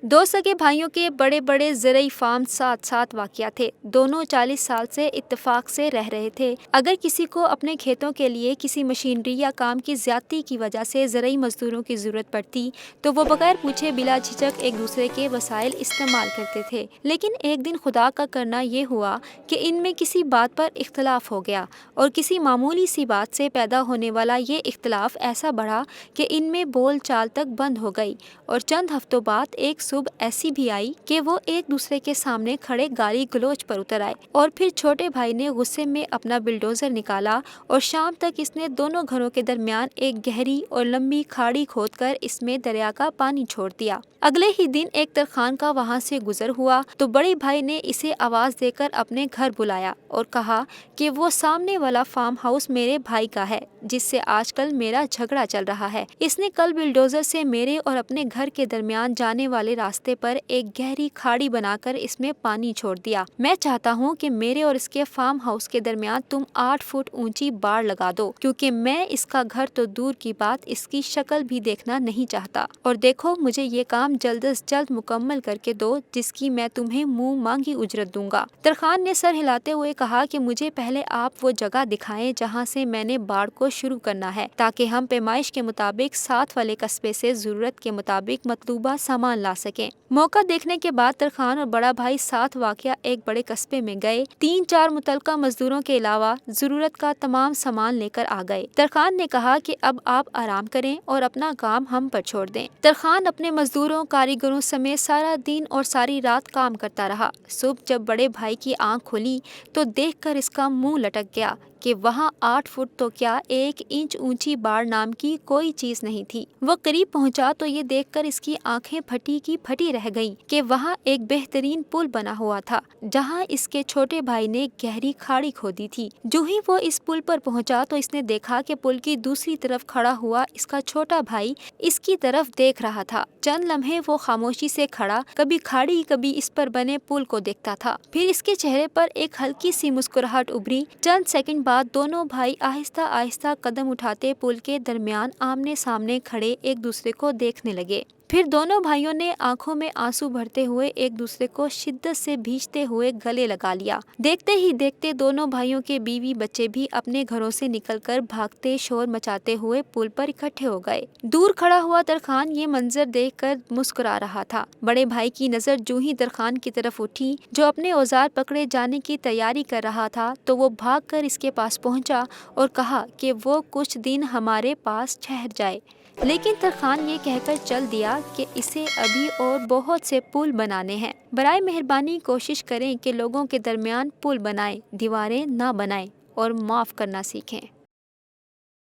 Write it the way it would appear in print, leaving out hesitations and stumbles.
दो सगे भाइयों के बड़े बड़े ज़रई फार्म साथ साथ वाक़या थे। दोनों 40 साल से इत्तेफाक से रह रहे थे। अगर किसी को अपने खेतों के लिए किसी मशीनरी या काम की ज़्यादती की वजह से ज़रई मजदूरों की ज़रूरत पड़ती तो वो बगैर पूछे बिला झिझक एक दूसरे के वसाइल इस्तेमाल करते थे। लेकिन एक दिन खुदा का करना ये हुआ कि इनमें किसी बात पर इख्तलाफ हो गया और किसी मामूली सी बात से पैदा होने वाला ये इख्तलाफ ऐसा बढ़ा कि इनमें बोल चाल तक बंद हो गई। और चंद हफ्तों बाद एक सुबह ऐसी भी आई कि वो एक दूसरे के सामने खड़े गाली गलौज पर उतर आए। और फिर छोटे भाई ने गुस्से में अपना बिल्डोजर निकाला और शाम तक इसने दोनों घरों के दरमियान एक गहरी और लंबी खाड़ी खोदकर इसमें दरिया का पानी छोड़ दिया। अगले ही दिन एक तरखान का वहां से गुजर हुआ तो बड़े भाई ने इसे आवाज देकर अपने घर बुलाया और कहा कि वो सामने वाला फार्म हाउस मेरे भाई का है जिससे आजकल मेरा झगड़ा चल रहा है। इसने कल बिल्डोजर से मेरे और अपने घर के दरमियान जाने वाले रास्ते पर एक गहरी खाड़ी बनाकर इसमें पानी छोड़ दिया। मैं चाहता हूँ कि मेरे और इसके फार्म हाउस के दरमियान तुम 8 फुट ऊंची बाड़ लगा दो, क्योंकि मैं इसका घर तो दूर की बात इसकी शक्ल भी देखना नहीं चाहता। और देखो, मुझे ये काम जल्द से जल्द मुकम्मल करके दो जिसकी मैं तुम्हें मुंह मांगी उजरत दूंगा। तरखान ने सर हिलाते हुए कहा कि मुझे पहले आप वो जगह दिखाएं जहाँ से मैंने बाड़ को शुरू करना है, ताकि हम पैमाइश के मुताबिक साथ वाले कस्बे से जरूरत के मुताबिक मतलूबा सामान ला सकें। मौका देखने के बाद तरखान और बड़ा भाई साथ वाक़या एक बड़े कस्बे में गए। 3-4 मुतलका मजदूरों के अलावा जरूरत का तमाम सामान लेकर आ गए। तरखान ने कहा कि अब आप आराम करें और अपना काम हम पर छोड़ दें। तरखान अपने मजदूरों कारीगरों समेत सारा दिन और सारी रात काम करता रहा। सुबह जब बड़े भाई की आंख खुली तो देखकर इसका मुंह लटक गया कि वहाँ 8 फुट तो क्या 1 इंच ऊंची बाड़ नाम की कोई चीज नहीं थी। वो करीब पहुंचा तो ये देखकर इसकी आंखें फटी की फटी रह गईं कि वहाँ एक बेहतरीन पुल बना हुआ था जहाँ इसके छोटे भाई ने गहरी खाड़ी खोदी थी। जो ही वो इस पुल पर पहुंचा तो इसने देखा कि पुल की दूसरी तरफ खड़ा हुआ इसका छोटा भाई इसकी तरफ देख रहा था। चंद लम्हे वो खामोशी से खड़ा कभी खाड़ी कभी इस पर बने पुल को देखता था। फिर इसके चेहरे पर एक हल्की सी मुस्कुराहट उभरी। चंद सेकंड बाद दोनों भाई आहिस्ता आहिस्ता कदम उठाते पुल के दरमियान आमने सामने खड़े एक दूसरे को देखने लगे। फिर दोनों भाइयों ने आंखों में आंसू भरते हुए एक दूसरे को शिद्दत से भींचते हुए गले लगा लिया। देखते ही देखते दोनों भाइयों के बीवी बच्चे भी अपने घरों से निकलकर भागते शोर मचाते हुए पुल पर इकट्ठे हो गए। दूर खड़ा हुआ तरखान ये मंजर देखकर मुस्कुरा रहा था। बड़े भाई की नजर जूं ही तरखान की तरफ उठी जो अपने औजार पकड़े जाने की तैयारी कर रहा था तो वो भागकर इसके पास पहुंचा और कहा कि वो कुछ दिन हमारे पास ठहर जाए। लेकिन तरखान ये कहकर चल दिया कि इसे अभी और बहुत से पुल बनाने हैं। बराए मेहरबानी कोशिश करें कि लोगों के दरमियान पुल बनाएं, दीवारें ना बनाएं और माफ़ करना सीखें।